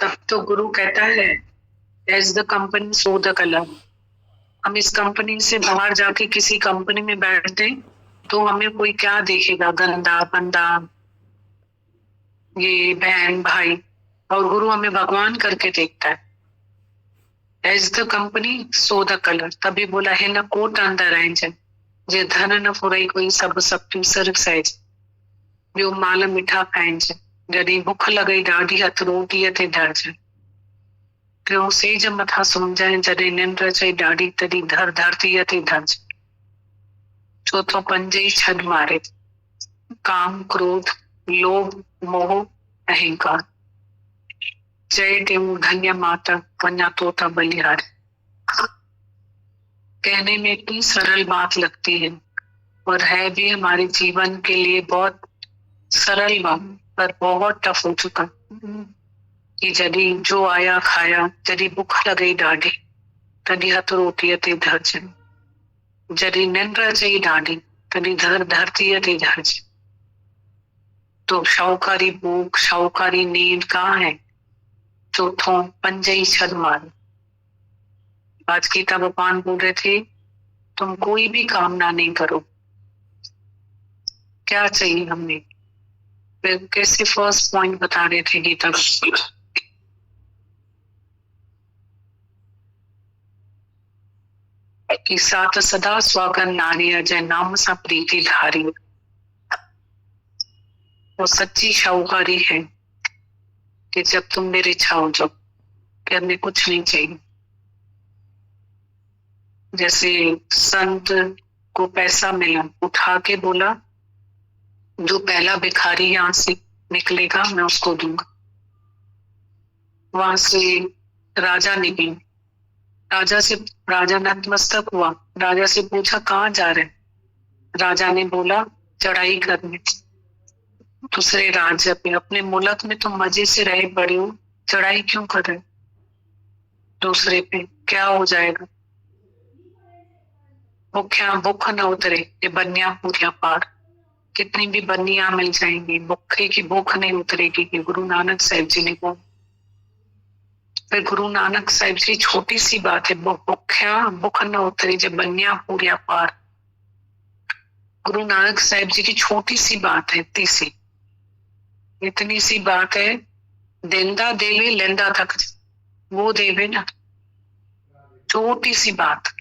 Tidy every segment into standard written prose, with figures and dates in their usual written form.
तब तो गुरु कहता है as the company so the colour. हम इस कंपनी से बाहर जाके किसी कंपनी में बैठते तो हमें कोई क्या देखेगा, गंदा बंदा, ये बहन भाई, और गुरु हमें भगवान करके देखता है। As the company so the colour. तभी बोला है न कोट अंदर आए जे धन न फुरई कोई सब पीसर साइज जो माल मिठा खाइण जॾहिं भुख लॻई ॾाढी हथ रोटीअ ते धरज टियों सेज मथां सुम्हजांइ जॾहिं निंड अचई ॾाढी तॾहिं धर धरतीअ ते धरज चौथों पंज ई छॾ मारे काम क्रोध लोभ मोह अहंकार। जय देव धन्य माता वन्या तोता बलिहार। कहने में इतनी सरल बात लगती है और है भी हमारे जीवन के लिए बहुत सरल बात, पर बहुत टफ हो चुका कि जॾहिं जो आया खाया, जॾहिं भुख लॻई ॾाढी तॾहिं हथ रोटीअ ते धरज, जॾहिं निंड अचई ॾाढी तॾहिं धर धरतीअ ते धरज। तो शाहूकारी भूख शाहूकारी नींद कहाँ है? चौथों पंज ही छद मारे। आज गीता भगवान बोल रहे थे तुम कोई भी कामना नहीं करो, क्या चाहिए हमें। फिर कैसे फर्स्ट पॉइंट बता रहे थे गीता कि सात सदा स्वागन नारी जय नाम सा प्रीति धारी। वो सच्ची शाहूकारी है कि जब तुम मेरे छाओ जाओ, कि हमें कुछ नहीं चाहिए। जैसे संत को पैसा मिला, उठा के बोला जो पहला भिखारी यहाँ से निकलेगा मैं उसको दूंगा। वहां से राजा निकले, राजा नतमस्तक हुआ, राजा से पूछा कहाँ जा रहे? राजा ने बोला चढ़ाई करने। दूसरे राज्य पे, अपने मुल्क में तुम मजे से रहे बड़े हो, चढ़ाई क्यों कर रहे? दूसरे पे क्या हो जाएगा? भूखा भूख न उतरे ये बनिया पूरिया पार। कितनी भी बनिया मिल जाएंगी, भूखे की भूख नहीं उतरेगी, कि गुरु नानक साहिब जी ने बोला। फिर गुरु नानक साहिब जी छोटी सी बात है, भूखा भूख न उतरे जब बनिया पूरिया पार। गुरु नानक साहिब जी की छोटी सी बात है, इतनी सी बात है, देंदा देवे लेंदा थक वो देवे ना। छोटी सी बात,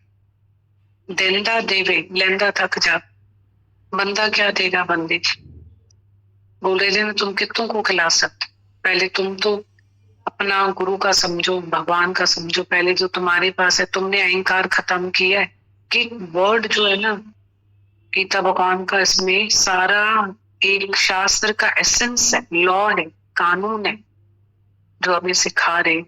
देंदा देवे लेंदा थक जा। बंदा क्या देगा बंदे? बोल रहे थे तुम कितनों को खिला सकते? पहले तुम तो अपना गुरु का समझो, भगवान का समझो। पहले जो तुम्हारे पास है, तुमने अहंकार खत्म किया है। कि वर्ड जो है ना गीता भगवान का, इसमें सारा एक शास्त्र का एसेंस है, लॉ है, कानून है जो हमें सिखा रहे।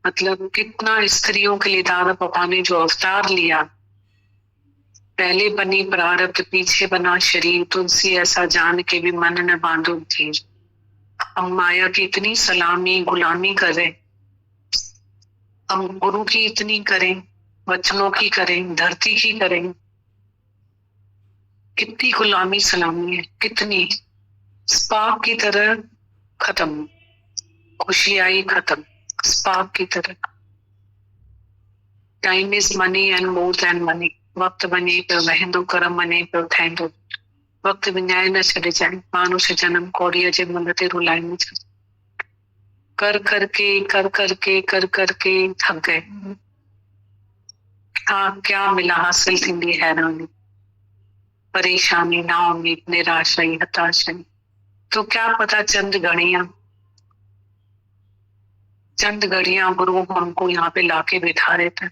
मतलब कितना स्त्रियों के लिए दादा भगवान ने जो अवतार लिया, पहले बनी प्रारब्ध पीछे बना शरीर, तुलसी ऐसा जान के भी मन न बांधो थी। हम माया की इतनी सलामी गुलामी करें, हम गुरु की इतनी करें, वचनों की करें, धरती की करें। कितनी गुलामी सलामी है, कितनी स्पार्क की तरह खत्म, खुशी आई खत्म, स्पार्क की तरह। Time is money and more than money. वक्त वञे पियो वहंदो, कर्म वञे पियो ठहंदो। वक्त विञाए न छॾे जाए, मानुष जन्म कौड़ीअ जे मुंड ते रुलाए न छॾे। कर करके थक गए। हाँ, क्या मिला? हासिल थींदी हैरानी, परेशानी, नाउमीद, निराशाई, हताशाई। तो क्या पता चंद घड़ियां गुरु हमको यहाँ पे लाके बिठा रहे थे।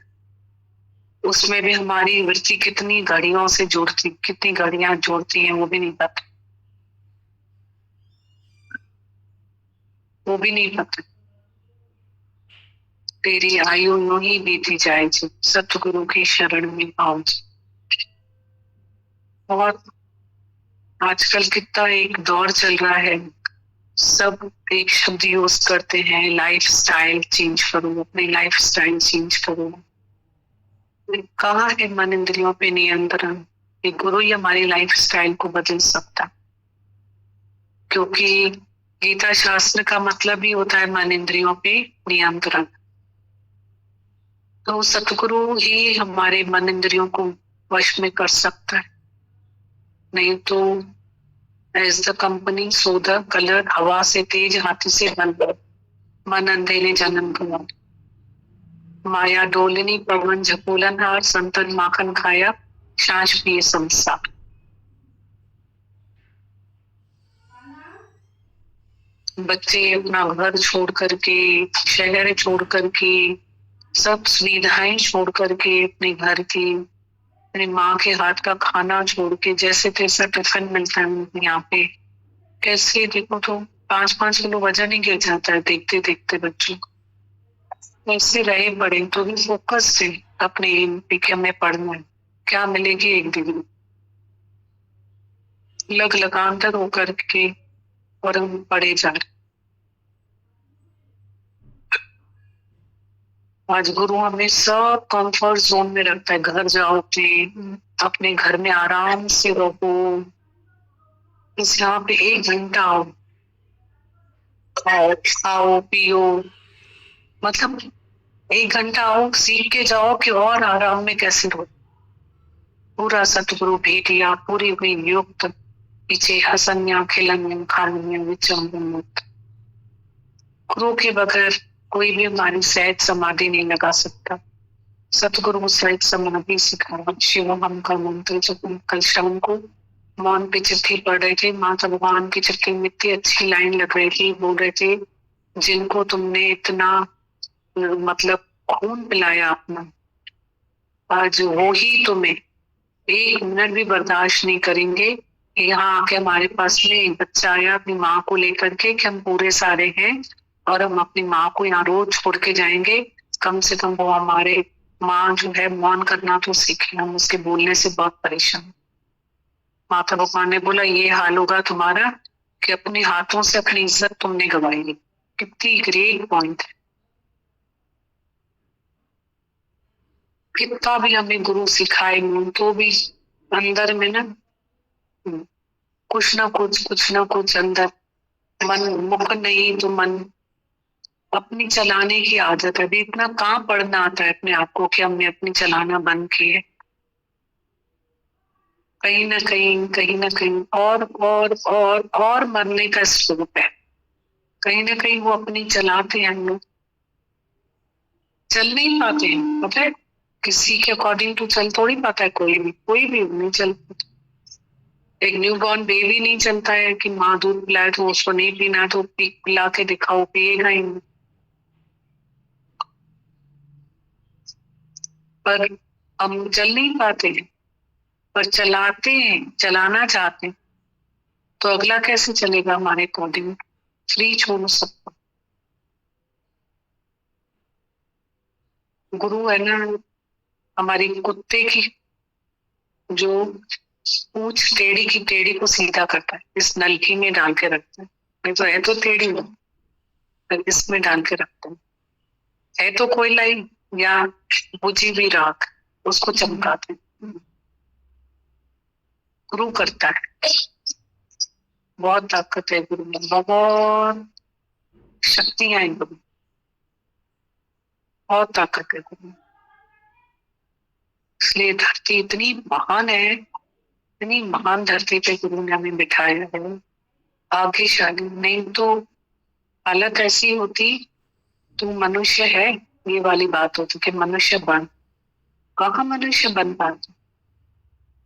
उसमें भी हमारी वृत्ति कितनी घड़ियों से जुड़ती, कितनी घड़ियां जोड़ती हैं वो भी नहीं पता, वो भी नहीं पता। तेरी आयु यूं ही बीती जाए जी, सतगुरु की शरण में आओ जी। और आजकल कितना एक दौर चल रहा है, सब एक शब्द यूज करते हैं, लाइफ स्टाइल चेंज करो, अपनी लाइफ स्टाइल चेंज करो। कहाँ है मन इंद्रियों पे नियंत्रण? एक गुरु ही हमारी लाइफ स्टाइल को बदल सकता। क्योंकि गीता शास्त्र का मतलब ही होता है मन इंद्रियों पे नियंत्रण। तो सतगुरु ही हमारे मन इंद्रियों को वश में कर सकता है, नहीं तो as the company so the colour, हवा से तेज हाथी से बंद, मन अंधे ने जन्म गया। माया डोलनी पवन झकोलन हार, संतन माखन खाया सांस पिए संसार। बच्चे अपना घर छोड़ करके, शहर छोड़ करके, सब सुविधाएं छोड़ करके, अपने घर की, अपनी माँ के हाथ का खाना छोड़ के, जैसे तैसा टिफिन मिलता है यहाँ पे, कैसे देखो तो 5-5 किलो वजन ही गिर जाता है देखते देखते बच्चों। ऐसे रहे बड़े तो भी फोकस से अपने एम पे कि हमें पढ़ना है, क्या मिलेगी एक डिग्री, लग लगातार होकर के, और हम पढ़े जा रहे। आज गुरु हमें सब कंफर्ट जोन में रखता है। घर जाओ अपने घर में आराम से रहो, इस यहाँ पे 1 घंटा आओ, खाओ पियो, मतलब 1 घंटा आओ, सीख के जाओ कि और आराम में कैसे रहो। पूरा सतगुरु भेटिया पूरी हुई युक्त, पीछे हसन्या खिलन्या खान्या विचम्बन। गुरु के बगैर कोई भी हमारी सहज समाधि नहीं लगा सकता। सतगुरु सहज समाधि सिखाया। शिव हम का मंत्र जब कल शाम को मौन पे चिट्ठी पढ़ रहे थे, माता भगवान की चिट्ठी में इतनी अच्छी लाइन लग रही थी, बोल रहे थे जिनको तुमने इतना मतलब खून पिलाया अपना, आज वो ही तुम्हें 1 मिनट भी बर्दाश्त नहीं करेंगे। यहाँ आके हमारे पास में एक बच्चा आया अपनी माँ को लेकर के कि हम पूरे सारे हैं और हम अपनी माँ को यहाँ रोज छोड़ के जाएंगे, कम से कम वो हमारे माँ जो है मौन करना तो सीखे, हम उसके बोलने से बहुत परेशान। माता भगवान ने बोला ये हाल होगा तुम्हारा कि अपने हाथों से अपनी इज्जत तुमने गंवाई। कितनी ग्रेट पॉइंट है। कितना भी हमें गुरु सिखाए तो भी अंदर में ना कुछ ना कुछ अंदर मन मुख नहीं तो मन अपनी चलाने की आदत है। अभी इतना कहाँ पढ़ना आता है अपने आप को कि हमने अपनी चलाना बंद की है। कहीं ना कहीं और मरने का स्कोप है। कहीं ना कहीं वो अपनी चलाते हैं, हम लोग चल नहीं पाते हैं। पता है किसी के अकॉर्डिंग टू चल थोड़ी पाता है, कोई भी नहीं चल पाता। एक न्यू बॉर्न बेबी नहीं चलता है कि माँ दूध पिलाए तो उसको नहीं पीना तो पिला के दिखाओ, पिएगा ही नहीं। पर हम चल नहीं पाते हैं, पर चलाते हैं, चलाना चाहते हैं, तो अगला कैसे चलेगा हमारे अकॉर्डिंग। फ्री छोड़ो सबको। गुरु है ना हमारी कुत्ते की जो पूछ टेढ़ी की टेढ़ी को सीधा करता है, इस नलकी में डाल के रखता है। नहीं तो है तो टेढ़ी हो, इसमें डाल के रखता है तो कोयला ही या बुझी भी राख, उसको चमकाते हैं। गुरु करता है, बहुत ताकत है गुरु में, बहुत शक्तियां हैं गुरु, बहुत ताकत है गुरु। इसलिए धरती इतनी महान है, इतनी महान धरती पे गुरु ने हमें बिठाया है। भाग्यशाली, नहीं तो हालत ऐसी होती तू मनुष्य है ये वाली बात होती कि मनुष्य बन, कहाँ मनुष्य बन पाता।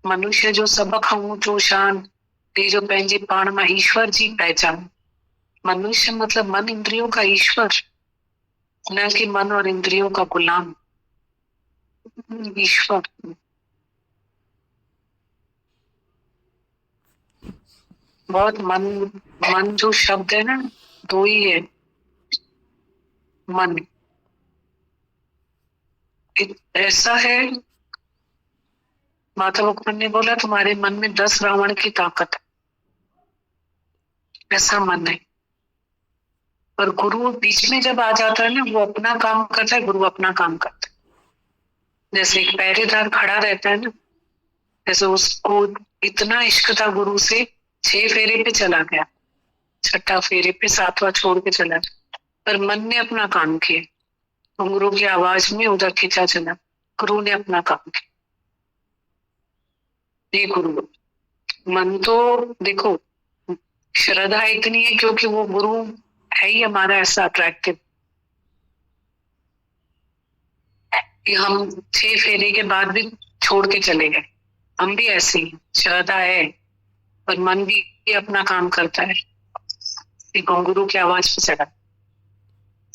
मनुष्य जो सबक ऊंचो शान ते जो पंहिंजे पाण में ईश्वर जी पहचान। मनुष्य मतलब मन इंद्रियों का ईश्वर, न कि मन और इंद्रियों का गुलाम। ईश्वर बहुत मन जो शब्द है ना, 2 ही है। मन ऐसा है, माता भगवान ने बोला तुम्हारे मन में 10 रावण की ताकत है, ऐसा मन है। पर गुरु बीच में जब आ जाता है ना, वो अपना काम करता है, गुरु अपना काम करता है। जैसे एक पहरेदार खड़ा रहता है ना, जैसे उसको इतना इश्क था गुरु से, 6 फेरे पे चला गया, छठा फेरे पे 7वां छोड़ के चला, पर मन ने अपना काम किया। गुरु की आवाज में उधर खींचा चला, गुरु ने अपना काम किया। ये गुरु, मन तो देखो श्रद्धा इतनी है क्योंकि वो गुरु है ही हमारा ऐसा अट्रैक्टिव कि हम 6 फेरे के बाद भी छोड़ के चले गए। हम भी ऐसे ही, श्रद्धा है पर मन भी अपना काम करता है। गुरु की आवाज पे चढ़ा,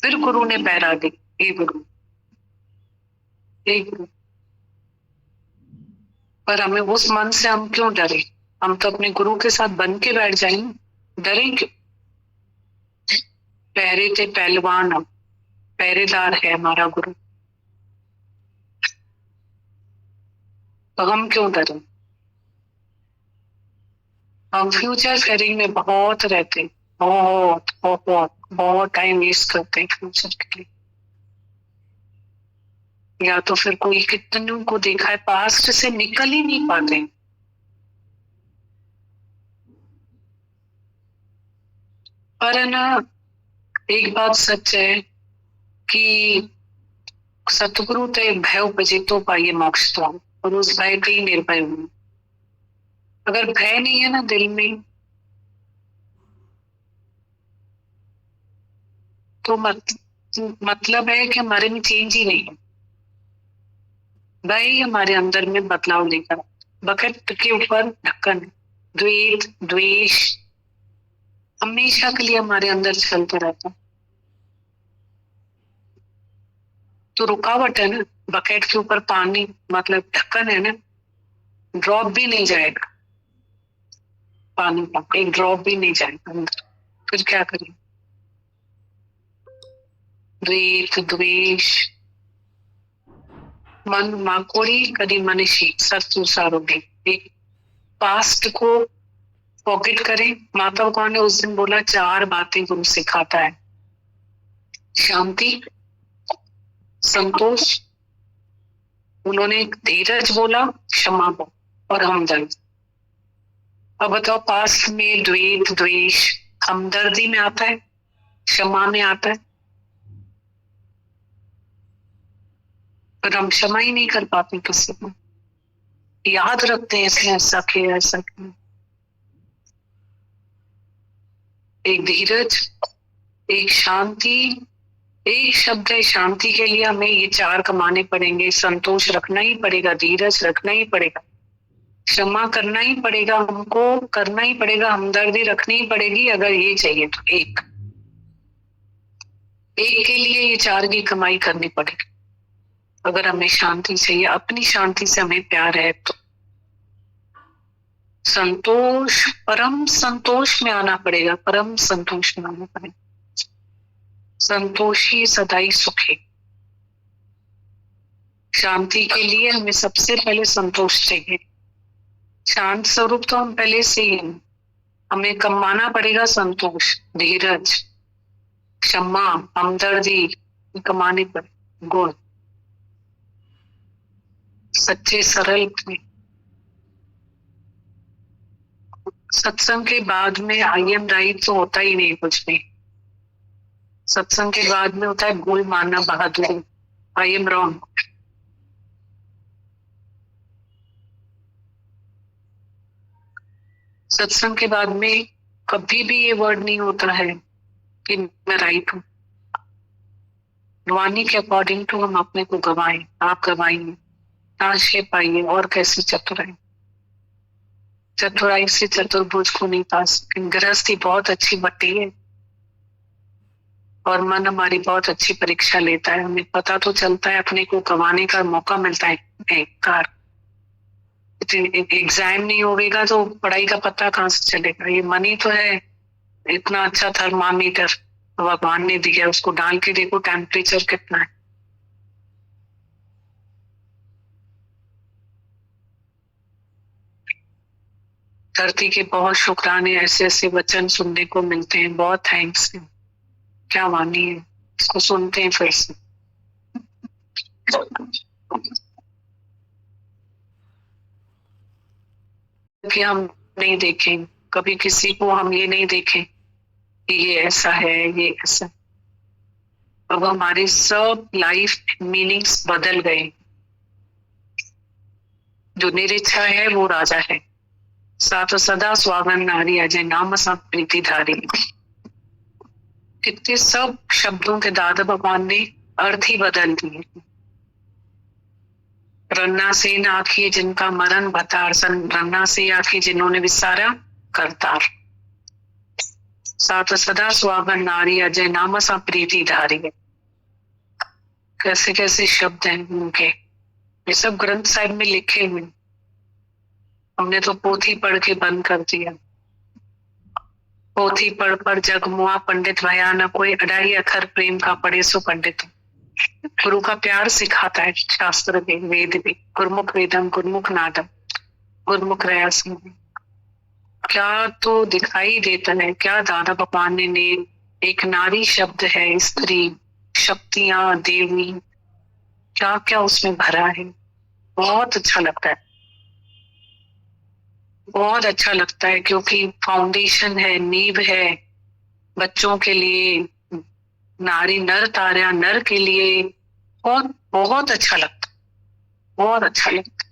फिर गुरु ने पैरा दी, हे गुरु, हे गुरु। पर हमें उस मन से हम क्यों डरे? हम तो अपने गुरु के साथ बन के बैठ जाए, डरे क्यों? पहरे थे पहलवान, अब पहरेदार है हमारा गुरु, तो हम क्यों डरे? हम फ्यूचर फेयरिंग में बहुत रहते, बहुत बहुत बहुत टाइम वेस्ट करते हैं फ्यूचर के लिए। या तो फिर कोई कितनों को देखा है पास्ट से निकल ही नहीं पाते। पर है ना, एक बात सच है कि सतगुरु ते भय उपजितो पाइए मोक्ष तो, और उस भय पे ही निर्भय हूं। अगर भय नहीं है ना दिल में, तो मतलब है कि हमारे में चेंज ही नहीं है। भय हमारे अंदर में बदलाव लेकर, बकेट के ऊपर ढक्कन, द्वेष द्वेष हमेशा के लिए हमारे अंदर चलता रहता। तो रुकावट है ना, बकेट के ऊपर पानी मतलब ढक्कन है ना, ड्रॉप भी नहीं जाएगा, पानी का एक ड्रॉप भी नहीं जाएगा अंदर। फिर क्या करें? द्वेष द्वेष मन माकोड़ी कदी मनीषी शत्रु सारोगी। एक पास्ट को पॉकेट करें। माता भगवान ने उस दिन बोला 4 बातें गुरु सिखाता है, शांति, संतोष, उन्होंने धीरज बोला, क्षमा और हमदर्द। अब बताओ पास्ट में द्वेष द्वेष हमदर्दी में आता है, क्षमा में आता है, पर हम क्षमा ही नहीं कर पाते किसी को, याद रखते हैं इसने ऐसा किया ऐसा किया। एक धीरज, एक शांति, एक शब्द है शांति के लिए हमें ये 4 कमाने पड़ेंगे। संतोष रखना ही पड़ेगा, धीरज रखना ही पड़ेगा, क्षमा करना ही पड़ेगा, हमको करना ही पड़ेगा, हमदर्दी रखनी ही पड़ेगी। अगर ये चाहिए तो एक के लिए ये 4 की कमाई करनी पड़ेगी। अगर हमें शांति चाहिए, अपनी शांति से हमें प्यार है तो संतोष, परम संतोष में आना पड़ेगा, परम संतोष में आना पड़ेगा। संतोषी सदाई सुखी। शांति के लिए हमें सबसे पहले संतोष चाहिए। शांत स्वरूप तो हम पहले से ही हैं, हमें कमाना पड़ेगा संतोष, धीरज, क्षमा, हमदर्दी कमाने पड़े गुण। सच्चे सरल में सत्संग के बाद में आई एम राइट तो होता ही नहीं कुछ भी। सत्संग के बाद में होता है भूल मानना बहादुरी, आई एम रॉन्ग। सत्संग के बाद में कभी भी ये वर्ड नहीं होता है कि मैं राइट हूं। वाणी के अकॉर्डिंग टू हम अपने को गवाएं, आप गवाइए, ताशे पाइए और कैसी चतुराई। चतुराई से चतुर्भुज को नहीं पा सकते। गृहस्थी बहुत अच्छी बट्टी है और मन हमारी बहुत अच्छी परीक्षा लेता है। हमें पता तो चलता है, अपने को गवाने का मौका मिलता है। कार एग्जाम नहीं होगा तो पढ़ाई का पता कहाँ से चलेगा? ये मन ही तो है इतना अच्छा थर्मामीटर भगवान ने दिया, उसको डाल के देखो टेम्परेचर कितना है। धरती के बहुत शुक्राने, ऐसे ऐसे वचन सुनने को मिलते हैं, बहुत थैंक्स है। क्या वाणी है, इसको सुनते हैं फिर से। कि हम नहीं देखें, कभी किसी को हम ये नहीं देखें कि ये ऐसा है, ये ऐसा। अब हमारी सब लाइफ मीनिंग्स बदल गए। जो निरीच्छा है वो राजा है, साथ सदा स्वागन नारी अजय नाम सब प्रीति धारी। कितने सब शब्दों के दादा भगवान ने अर्थ ही बदल दिए। रन्ना से आखिए जिनका मरण भतार, सन रन्ना से आखिए जिन्होंने विसारा करतार, साथ सदा स्वागन नारी अजय नाम सा प्रीति धारी। कैसे कैसे शब्द हैं उनके, ये सब ग्रंथ साहिब में लिखे हुए। हमने तो पोथी पढ़ के बंद कर दिया। पोथी पढ़ पढ़ जग मुआ पंडित भया, न कोई अढ़ाई अखर प्रेम का पढ़े सो पंडित। गुरु का प्यार सिखाता है शास्त्र भी, वेद भी। गुरमुख वेदम गुरमुख नादम, गुरमुख रयासम। क्या तो दिखाई देता है, क्या दादा भगवान ने एक नारी शब्द है, स्त्री, शक्तियां, देवी, क्या क्या उसमें भरा है। बहुत अच्छा लगता है, बहुत अच्छा लगता है, क्योंकि फाउंडेशन है, नींव है बच्चों के लिए, नारी नर तारा नर के लिए। बहुत बहुत अच्छा लगता, बहुत अच्छा लगता।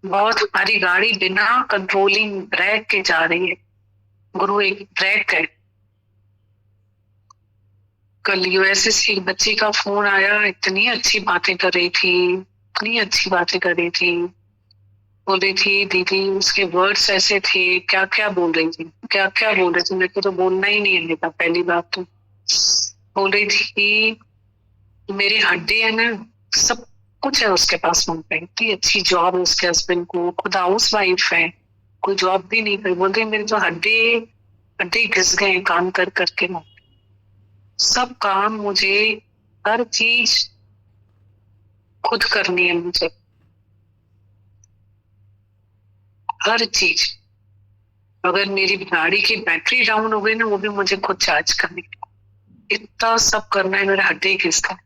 बहुत हमारी गाड़ी बिना कंट्रोलिंग ब्रेक के जा रही है। गुरु एक ब्रेक है। कल यूएसए से एक बच्ची का फोन आया, इतनी अच्छी बातें कर रही थी, इतनी अच्छी बातें कर रही थी। बोल रही थी दीदी उसके वर्ड्स ऐसे थे, क्या क्या बोल रही थी, क्या क्या बोल रही थी, मेरे को तो बोलना ही नहीं आएगा। पहली बात तो बोल रही थी मेरे हड्डी है ना, सब कुछ है उसके पास वहां पे, इतनी अच्छी जॉब है उसके हस्बैंड को, खुद हाउस वाइफ है, कोई जॉब भी नहीं कर। बोल रही मेरे तो हड्डी हड्डी घिस गए काम कर करके ना। सब काम मुझे, हर चीज खुद करनी है मुझे, हर चीज। अगर मेरी गाड़ी की बैटरी डाउन हो गई ना, वो भी मुझे खुद चार्ज करनी है। इतना सब करना है, मेरा हड्डी घिसता है।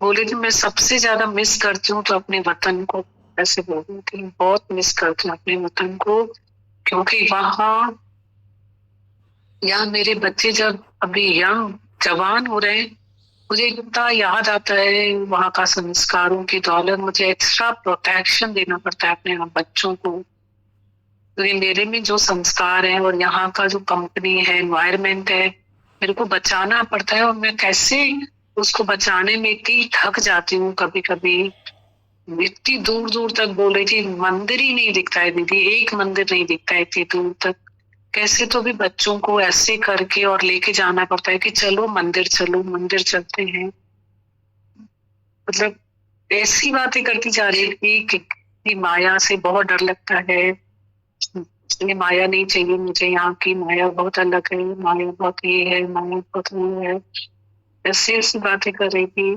बोली थी मैं सबसे ज्यादा मिस करती हूँ तो अपने वतन को, ऐसे बोल रही थी। बहुत मिस करती हूँ अपने वतन को, क्योंकि वहां यहाँ मेरे बच्चे जब अभी यंग जवान हो रहे हैं, मुझे इतना याद आता है वहां का संस्कारों की दौलत। मुझे एक्स्ट्रा प्रोटेक्शन देना पड़ता है अपने बच्चों को, क्योंकि मेरे में जो संस्कार है और यहाँ का जो कंपनी है, एनवायरमेंट है, मेरे को बचाना पड़ता है। और मैं कैसे उसको बचाने में इतनी थक जाती हूँ कभी कभी। इतनी दूर दूर तक बोल रही थी, मंदिर ही नहीं दिखता है दीदी, एक मंदिर नहीं दिखता है इतनी दूर तक। कैसे तो भी बच्चों को ऐसे करके और लेके जाना पड़ता है कि चलो मंदिर, चलो मंदिर चलते हैं। मतलब ऐसी बातें करती जा रही थी कि माया से बहुत डर लगता है, ये माया नहीं चाहिए मुझे, यहाँ की माया बहुत अलग है, माया बहुत ये है, माया बहुत वो है। ऐसी ऐसी बातें कर रही थी।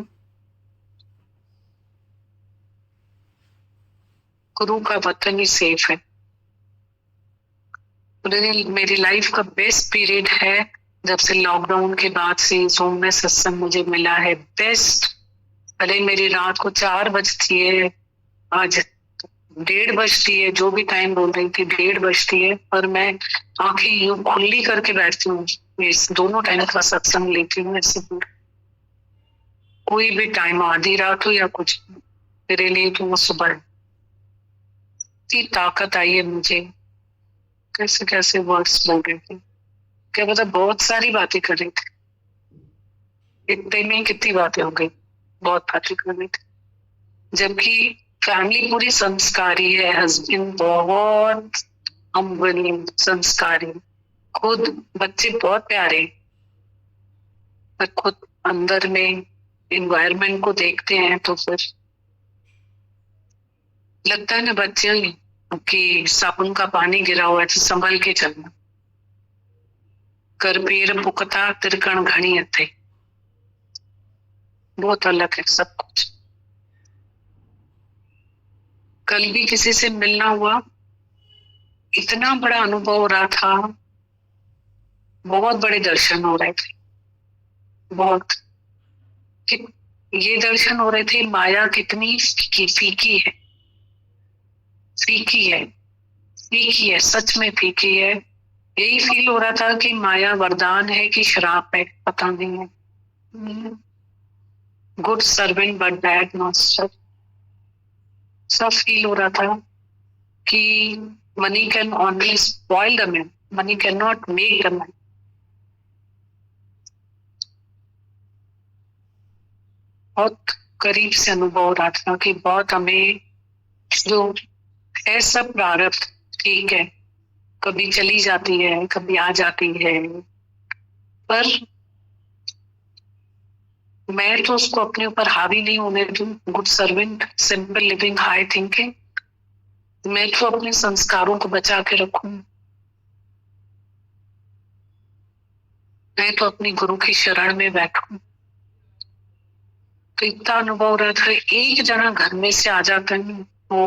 गुरु का वतन ही सेफ है। मेरी लाइफ का बेस्ट पीरियड है जब से लॉकडाउन के बाद से जूम में सत्संग मुझे मिला है, बेस्ट। भले मेरी रात को 4 बजती है, आज 1:30 बजती है, जो भी टाइम बोल रही थी 1:30 बजती है, पर मैं आंखें यूं खुली करके बैठती हूँ, इस दोनों टाइम का सत्संग लेती हूँ। ऐसे कोई भी टाइम, आधी रात हो या कुछ, मेरे लिए तो वो सुबह है। इतनी ताकत आई है मुझे। कैसे कैसे वर्ड्स बोल रहे थे, क्या पता बहुत सारी बातें कर रही थी। इतने में कितनी बातें हो गई, बहुत बातें कर रही थी। जबकि फैमिली पूरी संस्कारी है, हस्बैंड बहुत हम्बल संस्कारी, खुद बच्चे बहुत प्यारे, पर खुद अंदर में एनवायरमेंट को देखते हैं तो फिर लगता है ना बच्चे कि साबुन का पानी गिरा हुआ है तो संभल के चलना। कर पीर पुकता तिरकण घनी अथे, बहुत अलग है सब कुछ। कल भी किसी से मिलना हुआ, इतना बड़ा अनुभव हो रहा था, बहुत बड़े दर्शन हो रहे थे, बहुत। ये दर्शन हो रहे थे माया कितनी फीकी है, फीकी है, फीकी है, सच में फीकी है। यही फील हो रहा था कि माया वरदान है कि श्राप है, पता नहीं है। Good servant but bad master, सब फील हो रहा था कि money can only spoil the man, money can not make the man. बहुत करीब से अनुभव हो रहा था कि बहुत हमें जो है सब प्रारब्ध, ठीक है, कभी चली जाती है, कभी आ जाती है, पर मैं तो उसको अपने ऊपर हावी नहीं होने दूं। Good servant, simple living, high thinking, मैं तो अपने संस्कारों को बचा के रखूं। मैं तो अपनी गुरु की शरण में बैठूं। तो इतना अनुभव रहा था, एक जना घर में से आ जाता है, वो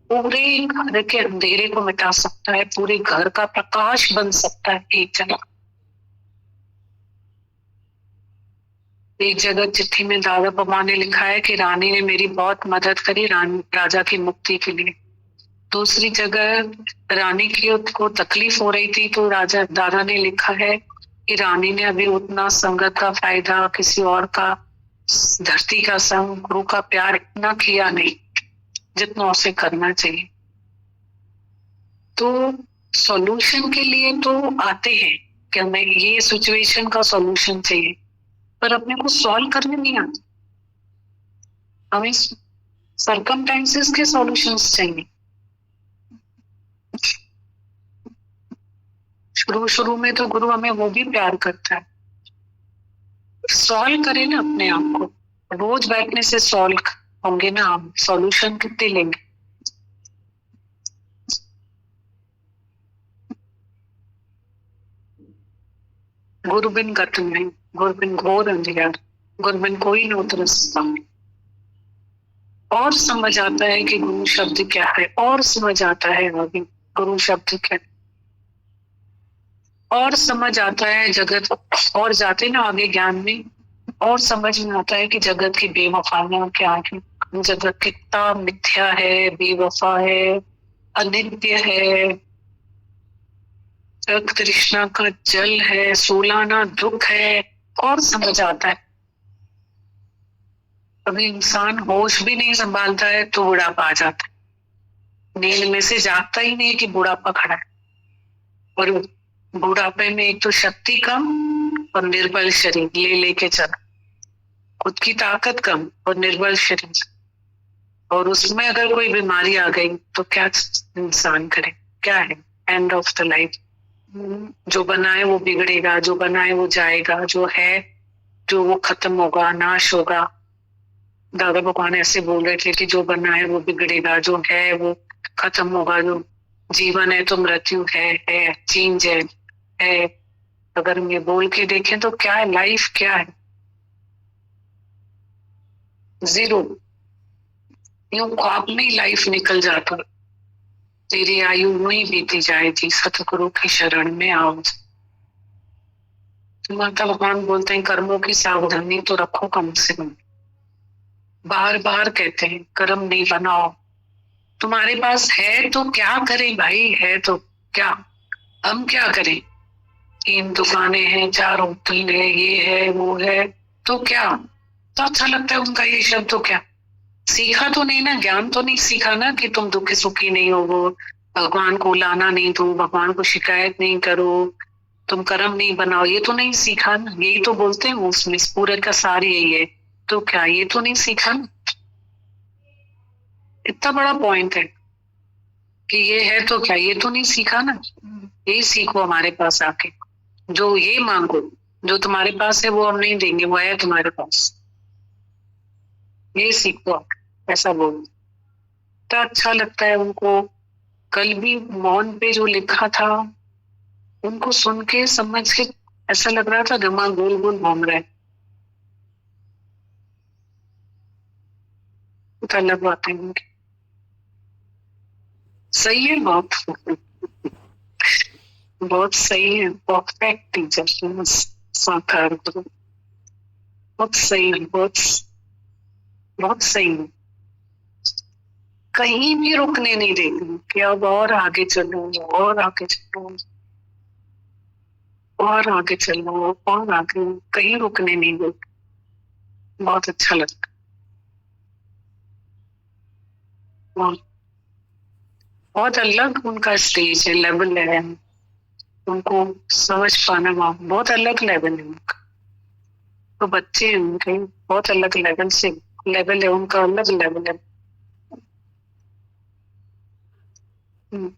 पूरे घर के अंधेरे को मिटा सकता है, पूरे घर का प्रकाश बन सकता है एक जना। एक जगह चिट्ठी में दादा बाबा ने लिखा है कि रानी ने मेरी बहुत मदद करी राजा की मुक्ति के लिए। दूसरी जगह रानी की को तकलीफ हो रही थी, तो राजा दादा ने लिखा है कि रानी ने अभी उतना संगत का फायदा, किसी और का, धरती का संग, गुरु का प्यार इतना किया नहीं जितना उसे करना चाहिए। तो सॉल्यूशन के लिए तो आते हैं कि हमें ये सिचुएशन का सॉल्यूशन चाहिए, पर अपने को सॉल्व करने नहीं आते। हमें सरकमस्टेंसेस के सॉल्यूशंस चाहिए। शुरू शुरू में तो गुरु हमें वो भी प्यार करता है, सॉल्व करें ना अपने आप को। रोज बैठने से सॉल्व होंगे ना हम, सॉल्यूशन कितने लेंगे। गुरु बिन गत नहीं, गुरु बिन घोर अंधियार, गुरु बिन कोई न उतरसता। और समझ आता है कि गुरु शब्द क्या है, और समझ आता है अभी गुरु शब्द क्या है, और समझ आता है जगत, और जाते ना आगे ज्ञान में, और समझ में आता है कि जगत की बेवफाइयां क्या है। जगत कितना मिथ्या है, बेवफा है, अनित्य है, तृष्णा का जल है, सोलाना दुख है, और समझ आता है। अभी इंसान होश भी नहीं संभालता है तो बुढ़ापा आ जाता है, नींद में से जागता ही नहीं कि बुढ़ापा खड़ा है। और बुढ़ापे में एक तो शक्ति कम और निर्बल शरीर ले लेके चला, खुद की ताकत कम और निर्बल शरीर, और उसमें अगर कोई बीमारी आ गई तो क्या इंसान करे, क्या है, एंड ऑफ द लाइफ। जो बनाए वो बिगड़ेगा, जो बनाए वो जाएगा, जो है जो वो खत्म होगा, नाश होगा। दादा भगवान ऐसे बोल रहे थे कि जो बनाए वो बिगड़ेगा, जो है वो खत्म होगा, जो जीवन है तो मृत्यु है, चेंज है। अगर हम ये बोल के देखें तो क्या है, लाइफ क्या है, जीरो। यूं ख्वाब में लाइफ निकल जाता, तेरी आयु यूं ही बीती जाएगी, सतगुरु की शरण में आओ। माता भगवान बोलते हैं कर्मों की सावधानी तो रखो कम से कम। बार बार कहते हैं कर्म नहीं बनाओ। तुम्हारे पास है तो क्या करें भाई, है तो क्या, हम क्या करें। 3 दुकानें हैं, 4 होटल है, ये है वो है, तो क्या। तो अच्छा लगता है उनका ये शब्द, तो क्या सीखा तो नहीं ना, ज्ञान तो नहीं सीखा ना कि तुम दुखी सुखी नहीं हो, भगवान को लाना नहीं, तुम भगवान को शिकायत नहीं करो, तुम कर्म नहीं बनाओ, ये तो नहीं सीखा ना। यही तो बोलते हैं उसमें पूरे का सारी यही है, तो क्या ये तो नहीं सीखा ना। इतना बड़ा पॉइंट है कि ये है तो क्या, ये तो नहीं सीखा ना। यही सीखो हमारे पास आके, जो ये मांगो, जो तुम्हारे पास है वो हम नहीं देंगे, वो है तुम्हारे पास, ये सीखो। ऐसा बोलो तो अच्छा लगता है उनको। कल भी मौन पे जो लिखा था, उनको सुन के समझ के ऐसा लग रहा था दिमाग गोल गोल घूम रहा है। तो अलग बात है उनकी, सही है, बहुत बहुत सही है, परफेक्ट टीचर साकार गुरु, बहुत सही है, बहुत बहुत सही है। कहीं भी रुकने नहीं देती कि अब और आगे चलो, और आगे चलो। और आगे चलना हो, और आगे, कहीं रुकने नहीं देते। बहुत अच्छा लगता है। बहुत अलग उनका स्टेज है, लेवल है, उनको समझ पाना वहाँ बहुत अलग लेवल है उनका। तो बच्चे हैं उनके, बहुत अलग लेवल से लेवल है उनका, अलग लेवल है। हम्म,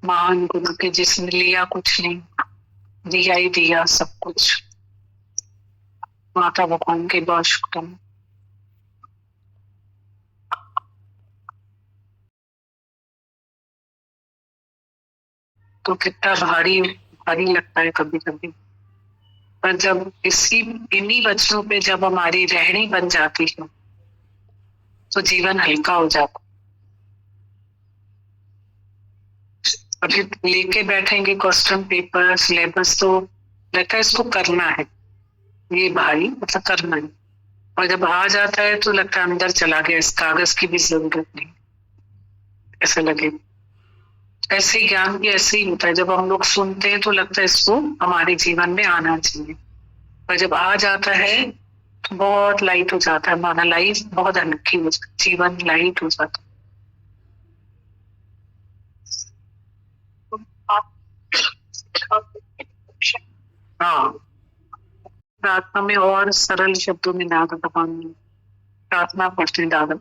महान गुरु के जिसने लिया कुछ नहीं, दिया ही दिया सब कुछ। माता भगवान के बहुत शुक्र है। तो कितना भारी भारी लगता है कभी कभी, पर जब इन्हीं वचनों पे जब हमारी रहनी बन जाती है तो जीवन हल्का हो जाता है। अभी लेके बैठेंगे क्वेश्चन पेपर सिलेबस तो लगता है इसको करना है, ये भारी मतलब करना है। और जब आ जाता है तो लगता है अंदर चला गया, इस कागज की भी जरूरत नहीं, ऐसा लगे। ऐसे ज्ञान भी ऐसे ही होता है, जब हम लोग सुनते हैं तो लगता है इसको हमारे जीवन में आना चाहिए, पर जब आ जाता है तो बहुत लाइट हो जाता है, हमारा लाइफ बहुत हल्की हो जाता है, जीवन लाइट हो जाता है। हाँ, प्रार्थना में और सरल शब्दों में दादा भगवान प्रार्थना करते हैं। दादा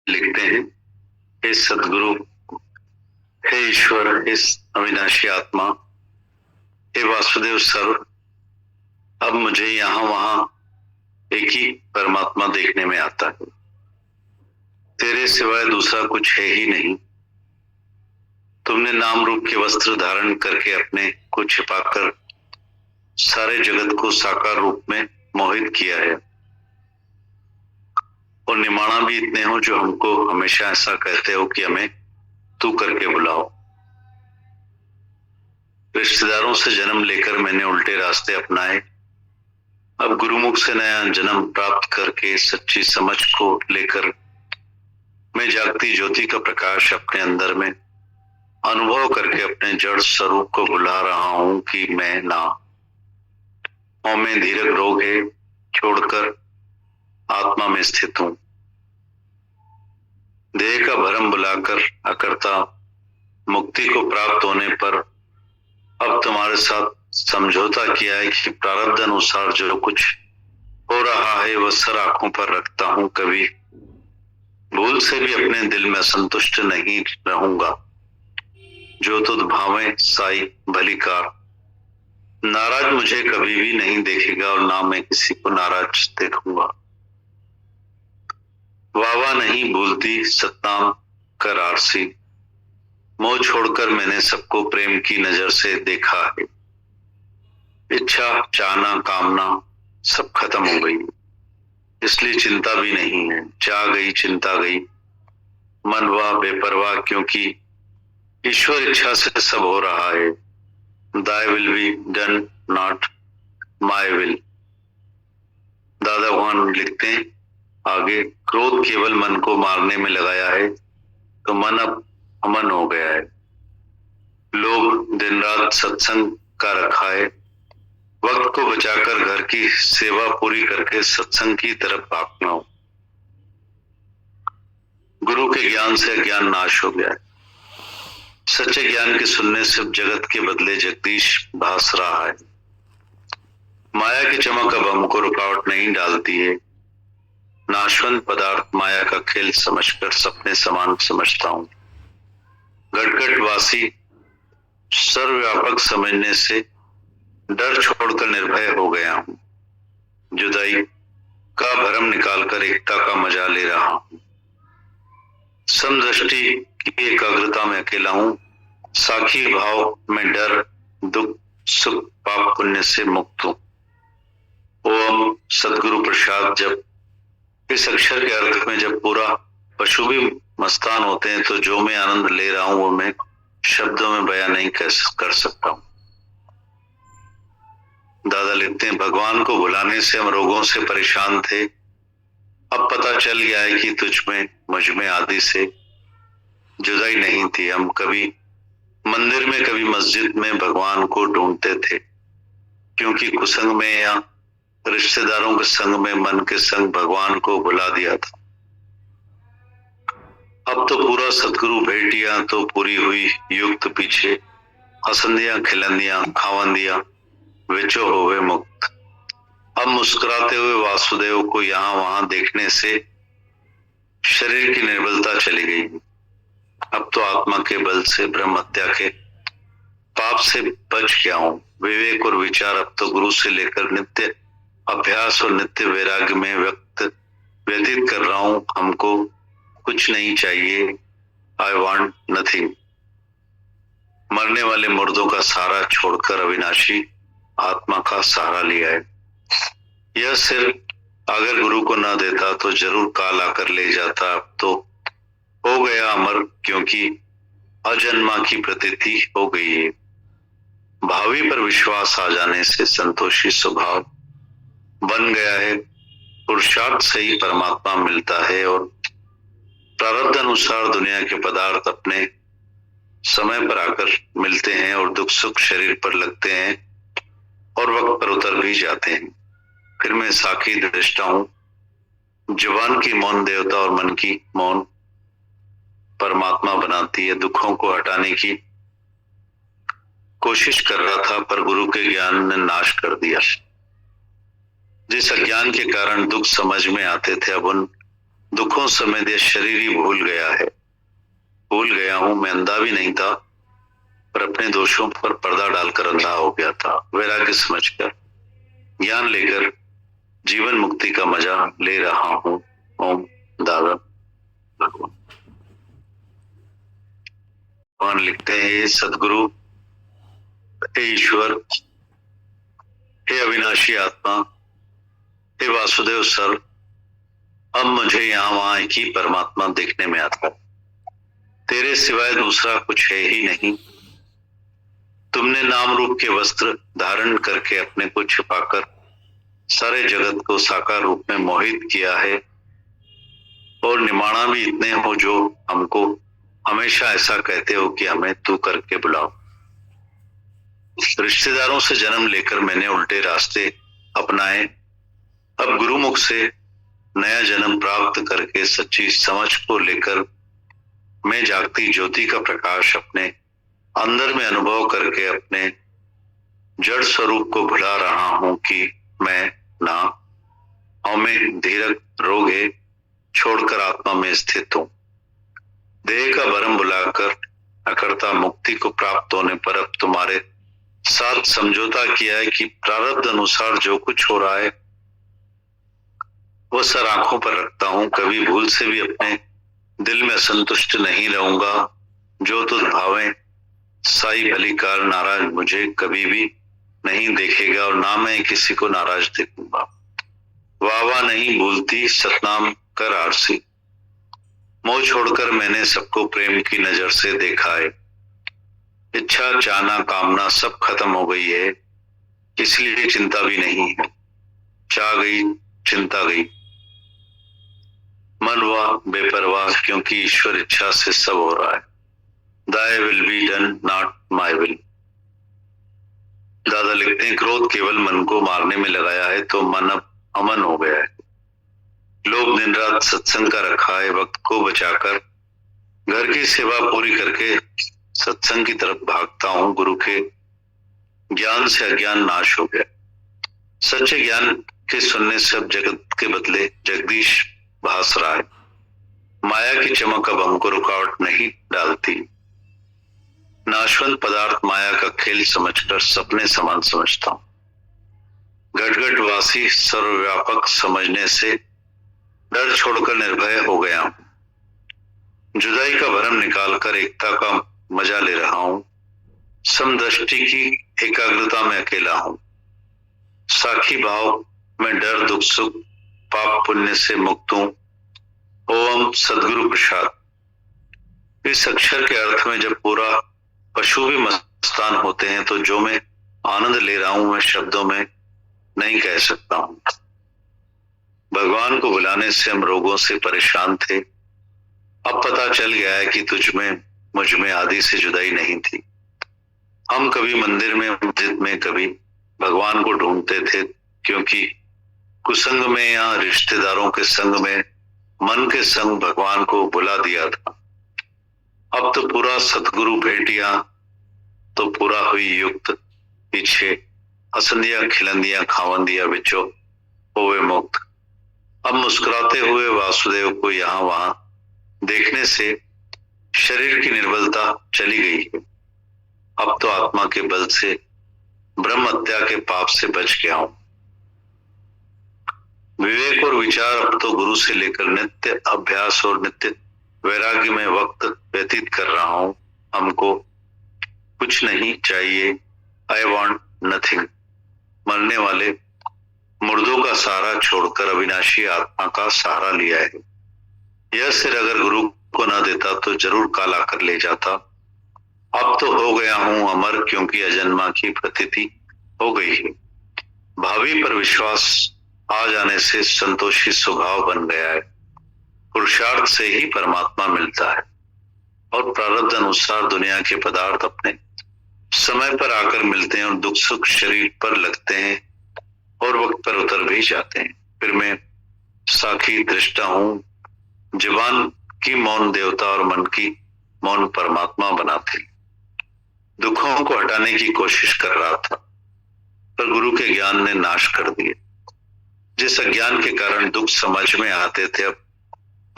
लिखते हैं, हे सदगुरु, हे ईश्वर, हे अविनाशी आत्मा, हे वासुदेव सर्व, अब मुझे यहाँ वहां एक ही परमात्मा देखने में आता है। तेरे सिवाय दूसरा कुछ है ही नहीं। तुमने नाम रूप के वस्त्र धारण करके अपने को छिपाकर सारे जगत को साकार रूप में मोहित किया है। और निमाणा भी इतने हो जो हमको हमेशा ऐसा कहते हो कि हमें तू करके बुलाओ। रिश्तेदारों से जन्म लेकर मैंने उल्टे रास्ते अपनाए, अब गुरुमुख से नया जन्म प्राप्त करके सच्ची समझ को लेकर मैं जागती ज्योति का प्रकाश अपने अंदर में अनुभव करके अपने जड़ स्वरूप को बुला रहा हूं कि मैं ना और मैं धीरज रोग है छोड़कर आत्मा में स्थित हूं। देह का भरम बुलाकर अकर्ता मुक्ति को प्राप्त होने पर अब तुम्हारे साथ समझौता किया है कि प्रारब्ध अनुसार जो कुछ हो रहा है वह सर आंखों पर रखता हूं, कभी भूल से भी अपने दिल में संतुष्ट नहीं रहूंगा। जो तुद भावे साई भलीकार, नाराज मुझे कभी भी नहीं देखेगा और ना मैं किसी को नाराज देखूंगा। वावा नहीं भूलती सतनाम कर आरसी, मोह छोड़कर मैंने सबको प्रेम की नजर से देखा है। इच्छा चाहना कामना सब खत्म हो गई, इसलिए चिंता भी नहीं है। जा गई चिंता गई, मन हुआ बेपरवाह, क्योंकि ईश्वर इच्छा से सब हो रहा है। Thy will be done, not my will। दादा भगवान लिखते हैं आगे, क्रोध केवल मन को मारने में लगाया है तो मन अब अमन हो गया है। लोभ दिन रात सत्संग का रखा है, वक्त को बचाकर घर की सेवा पूरी करके सत्संग की तरफ भागना हो। गुरु के ज्ञान से अज्ञान नाश हो गया है। सच्चे ज्ञान के सुनने से जगत के बदले जगदीश भास रहा है। माया की चमक अब हमको रुकावट नहीं डालती है। नाशवंत पदार्थ माया का खेल समझकर सपने समान समझता हूँ। घटघट वासी सर्वव्यापक समझने से डर छोड़कर निर्भय हो गया हूँ। जुदाई का भरम निकालकर एकता का मजा ले रहा हूँ। समदृष्टि की एकाग्रता में अकेला हूँ। साखी भाव में डर दुख सुख पाप पुण्य से मुक्त हूँ। ओम सदगुरु प्रसाद जब इस अक्षर के अर्थ में जब पूरा पशु भी मस्तान होते हैं तो जो मैं आनंद ले रहा हूं वो मैं शब्दों में बयां नहीं कर सकता हूं। दादा लिखते हैं, भगवान को भुलाने से हम रोगों से परेशान थे, अब पता चल गया है कि तुझ में मुझ में आदि से जुदाई नहीं थी। हम कभी मंदिर में, कभी मस्जिद में भगवान को ढूंढते थे, क्योंकि कुसंग में या रिश्तेदारों के संग में मन के संग भगवान को भुला दिया था। अब तो पूरा सतगुरु भेटिया तो पूरी हुई युक्त पीछे, हसंदियां खिलंदियां खावंदियां विचो होवे मुक्त। अब मुस्कुराते हुए वासुदेव को यहाँ वहां देखने से शरीर की निर्बलता चली गई। अब तो आत्मा के बल से ब्रह्म हत्या के पाप से बच गया हूँ। विवेक और विचार अब तो गुरु से लेकर नित्य अभ्यास और नित्य वैराग्य में व्यतीत कर रहा हूँ। हमको कुछ नहीं चाहिए, आई वॉन्ट नथिंग। मरने वाले मुर्दों का सहारा छोड़कर अविनाशी आत्मा का सहारा लिया है। यह सिर अगर गुरु को न देता तो जरूर काल आकर ले जाता। अब तो हो गया अमर, क्योंकि अजन्मा की प्रतीति हो गई है। भावी पर विश्वास आ जाने से संतोषी स्वभाव बन गया है। पुरुषार्थ से ही परमात्मा मिलता है और प्रारब्ध अनुसार दुनिया के पदार्थ अपने समय पर आकर मिलते हैं और दुख सुख शरीर पर लगते हैं और वक्त पर उतर भी जाते हैं। फिर मैं साक्षी दृष्टा हूं। जुबान की मौन देवता और मन की मौन परमात्मा बनाती है। दुखों को हटाने की कोशिश कर रहा था, पर गुरु के ज्ञान ने नाश कर दिया। जिस अज्ञान के कारण दुख समझ में आते थे, अब उन दुखों समेत यह शरीर ही भूल गया है। भूल गया हूं, मैं अंधा भी नहीं था, पर अपने दोषों पर पर्दा डालकर अंधा हो गया था। वैराग्य समझकर, ज्ञान लेकर जीवन मुक्ति का मजा ले रहा हूं। ओम दादा भगवान। भगवान लिखते हैं, सदगुरु, हे ईश्वर, हे अविनाशी आत्मा, हे वासुदेव सर, अब मुझे यहाँ वहां एक ही परमात्मा देखने में आता है। तेरे सिवाय दूसरा कुछ है ही नहीं। तुमने नाम रूप के वस्त्र धारण करके अपने को छिपाकर सारे जगत को साकार रूप में मोहित किया है, और निमाणा भी इतने हो जो हमको हमेशा ऐसा कहते हो कि हमें तू करके बुलाओ। रिश्तेदारों से जन्म लेकर मैंने उल्टे रास्ते अपनाए। अब गुरुमुख से नया जन्म प्राप्त करके सच्ची समझ को लेकर मैं जागती ज्योति का प्रकाश अपने अंदर में अनुभव करके अपने जड़ स्वरूप को भुला रहा हूं कि मैं ना हमें धीरज रोग है, छोड़कर आत्मा में स्थित हूं। देह का भरम बुलाकर अकर्ता मुक्ति को प्राप्त होने पर अब तुम्हारे साथ समझौता किया है कि प्रारब्ध अनुसार जो कुछ हो रहा है वो सर आंखों पर रखता हूं। कभी भूल से भी अपने दिल में असंतुष्ट नहीं रहूंगा। जो तुझ भावे साई भली कार, नाराज मुझे कभी भी नहीं देखेगा और ना मैं किसी को नाराज देखूंगा। वाह वाह नहीं भूलती सतनाम कर आरसी। मोह छोड़कर मैंने सबको प्रेम की नजर से देखा है। इच्छा चाहना कामना सब खत्म हो गई है, इसलिए चिंता भी नहीं है। चाह गई चिंता गई, मन हुआ बेपरवाह, क्योंकि ईश्वर इच्छा से सब हो रहा है। Thy will be done, not my will। दादा लिखते हैं, क्रोध केवल मन को मारने में लगाया है तो मन अब अमन हो गया है। लोग दिन रात सत्संग का रखा है, वक्त को बचाकर घर की सेवा पूरी करके सत्संग की तरफ भागता हूं। गुरु के ज्ञान से अज्ञान नाश हो गया। सच्चे ज्ञान के सुनने से अब जगत के बदले जगदीश भास रहा है। माया की चमक अब हमको रुकावट नहीं डालती। नाशवंत पदार्थ माया का खेल समझकर सपने समान समझता हूं। घट घट वासी सर्वव्यापक समझने से डर छोड़कर निर्भय हो गया हूं। जुदाई का भरम निकालकर एकता का मजा ले रहा हूं। समदृष्टि की एकाग्रता में अकेला हूं। साखी भाव में डर दुख सुख पाप पुण्य से मुक्त हूं। ओम सदगुरु प्रसाद। इस अक्षर के अर्थ में जब पूरा पशु भी मस्तान होते हैं तो जो मैं आनंद ले रहा हूं मैं शब्दों में नहीं कह सकता हूं। भगवान को बुलाने से हम रोगों से परेशान थे, अब पता चल गया है कि तुझ में मुझ में आदि से जुदाई नहीं थी। हम कभी मंदिर में मस्जिद में कभी भगवान को ढूंढते थे, क्योंकि कुसंग में या रिश्तेदारों के संग में मन के संग भगवान को बुला दिया था। अब तो पूरा सतगुरु भेटिया तो पूरा हुई युक्त पीछे हसंदिया खिलंदिया खावंदिया बिचो होवे मुक्त। अब मुस्कुराते हुए वासुदेव को यहाँ वहां देखने से शरीर की निर्बलता चली गई है। अब तो आत्मा के बल से ब्रह्म हत्या के पाप से बच गया हूं। विवेक और विचार अब तो गुरु से लेकर नित्य अभ्यास और नित्य वैराग्य में वक्त व्यतीत कर रहा हूं। हमको कुछ नहीं चाहिए, आई वॉन्ट नथिंग। मरने वाले मुर्दों का सहारा छोड़कर अविनाशी आत्मा का सहारा लिया है। यह सिर अगर गुरु को न देता तो जरूर काला कर ले जाता। अब तो हो गया हूं अमर, क्योंकि अजन्मा की प्रतीति हो गई है। भावी पर विश्वास आ जाने से संतोषी स्वभाव बन गया है। पुरुषार्थ से ही परमात्मा मिलता है और प्रारब्ध अनुसार दुनिया के पदार्थ अपने समय पर आकर मिलते हैं और दुख सुख शरीर पर लगते हैं और वक्त पर उतर भी जाते हैं। फिर मैं साखी दृष्टा हूं, जुबान की मौन देवता और मन की मौन परमात्मा बनाते। दुखों को हटाने की कोशिश कर रहा था, पर गुरु के ज्ञान ने नाश कर दिए। जिस अज्ञान के कारण दुख समझ में आते थे, अब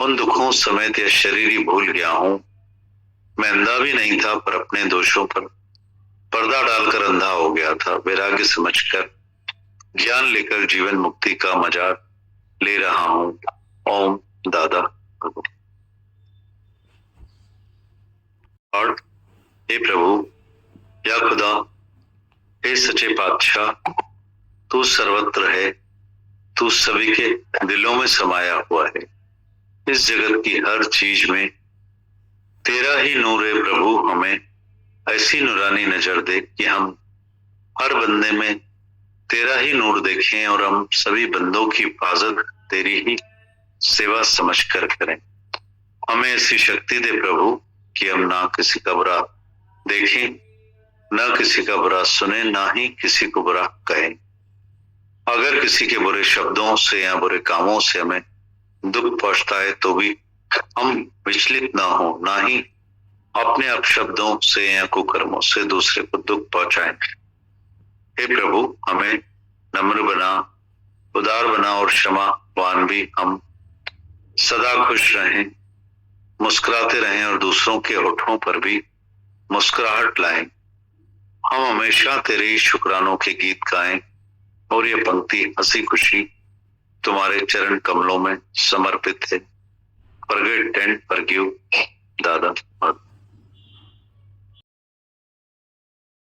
उन दुखों समेत यह शरीर ही भूल गया हूं। मैं अंधा भी नहीं था, पर अपने दोषों पर पर्दा डालकर अंधा हो गया था। वैराग्य समझकर ज्ञान लेकर जीवन मुक्ति का मजा ले रहा हूं। ओम दादा भगवान। और हे प्रभु, या खुदा, हे सच्चे पातशाह, तू सर्वत्र है, तू सभी के दिलों में समाया हुआ है। इस जगत की हर चीज में तेरा ही नूर है प्रभु। हमें ऐसी नूरानी नजर दे कि हम हर बंदे में तेरा ही नूर देखें और हम सभी बंदों की हिफाजत तेरी ही सेवा समझकर करें। हमें ऐसी शक्ति दे प्रभु कि हम ना किसी का बुरा देखें, ना किसी का बुरा सुने, ना ही किसी को बुरा कहें। अगर किसी के बुरे शब्दों से या बुरे कामों से हमें दुख पहुंचता है तो भी हम विचलित ना हो, ना ही अपने अपशब्दों से या कुकर्मों से दूसरे को दुख पहुंचाएं। हे प्रभु, हमें नम्र बना, उदार बना और क्षमावान भी। हम सदा खुश रहें, मुस्कुराते रहें और दूसरों के होठों पर भी मुस्कुराहट लाएं। हम हमेशा तेरे ही शुक्रानों के गीत गाएं और ये पंक्ति हंसी खुशी तुम्हारे चरण कमलों में समर्पित है। फॉरगिव एंड फॉरगिव दादा।